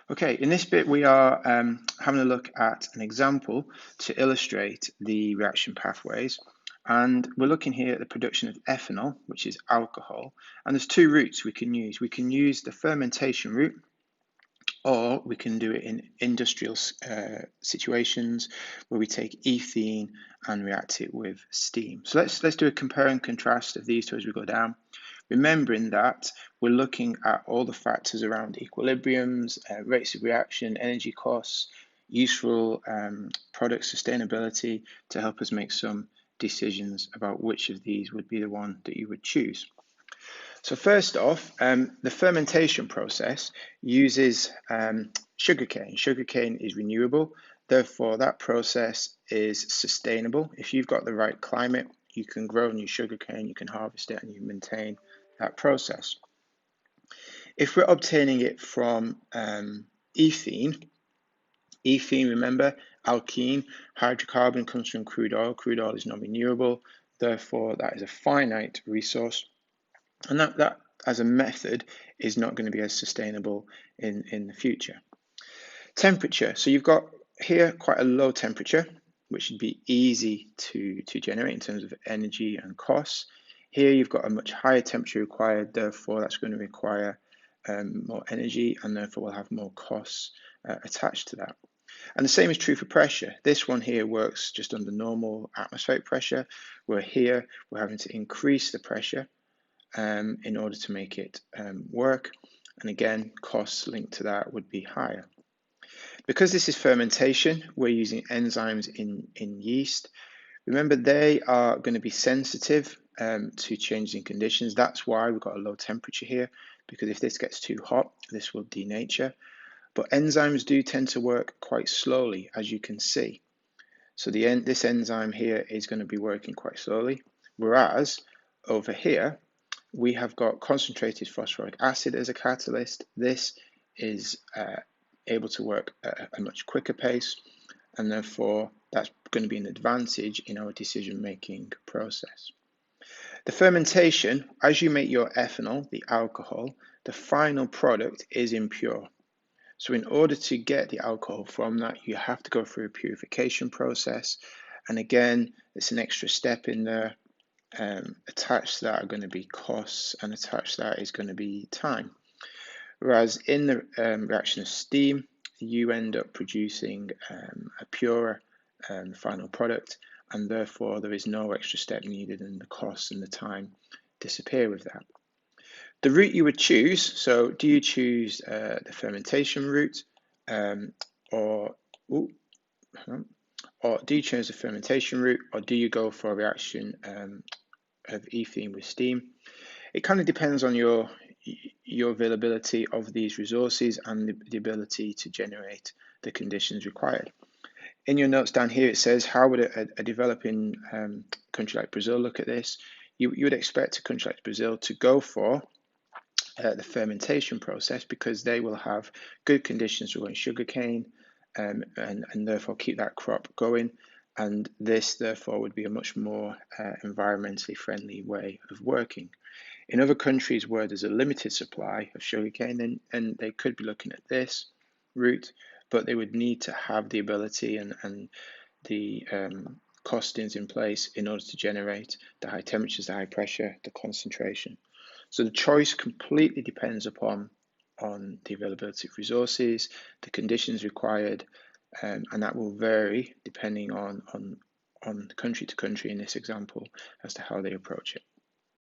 Okay, in this bit we are having a look at an example to illustrate the reaction pathways. And we're looking here at the production of ethanol, which is alcohol. And there's two routes we can use. We can use the fermentation route, or we can do it in industrial situations where we take ethene and react it with steam. So let's do a compare and contrast of these two as we go down. Remembering that we're looking at all the factors around equilibriums, rates of reaction, energy costs, useful product sustainability to help us make some decisions about which of these would be the one that you would choose. So first off, the fermentation process uses sugarcane. Sugarcane is renewable, therefore that process is sustainable. If you've got the right climate, you can grow new sugarcane, you can harvest it, and you maintain that process. If we're obtaining it from ethene, remember, alkene, hydrocarbon comes from crude oil. Crude oil is non-renewable, therefore that is a finite resource. And that as a method is not going to be as sustainable in the future. Temperature. So you've got here quite a low temperature, which should be easy to generate in terms of energy and costs. Here you've got a much higher temperature required, therefore that's going to require more energy, and therefore we'll have more costs attached to that. And the same is true for pressure. This one here works just under normal atmospheric pressure, where here we're having to increase the pressure in order to make it work. And again, costs linked to that would be higher. Because this is fermentation, we're using enzymes in yeast. Remember, they are going to be sensitive to changing conditions. That's why we've got a low temperature here, because if this gets too hot, this will denature. But enzymes do tend to work quite slowly, as you can see. So this enzyme here is going to be working quite slowly, whereas over here, we have got concentrated phosphoric acid as a catalyst. This is able to work at a much quicker pace, and therefore that's going to be an advantage in our decision-making process. The fermentation, as you make your ethanol, the alcohol, the final product is impure. So in order to get the alcohol from that, you have to go through a purification process. And again, it's an extra step in there. Attached to that are going to be costs, and attached to that is going to be time. Whereas in the reaction of steam, you end up producing a purer final product, and therefore there is no extra step needed, and the costs and the time disappear with that. The route you would choose, so do you choose the fermentation route, or do you choose the fermentation route, or do you go for a reaction of ethene with steam? It kind of depends on your availability of these resources and the ability to generate the conditions required. In your notes down here, it says, how would a developing country like Brazil look at this? You would expect a country like Brazil to go for the fermentation process, because they will have good conditions for growing sugarcane and therefore keep that crop going. And this, therefore, would be a much more environmentally friendly way of working. In other countries where there's a limited supply of sugarcane, then they could be looking at this route, but they would need to have the ability and the costings in place in order to generate the high temperatures, the high pressure, the concentration. So the choice completely depends upon the availability of resources, the conditions required, and that will vary depending on country to country in this example as to how they approach it.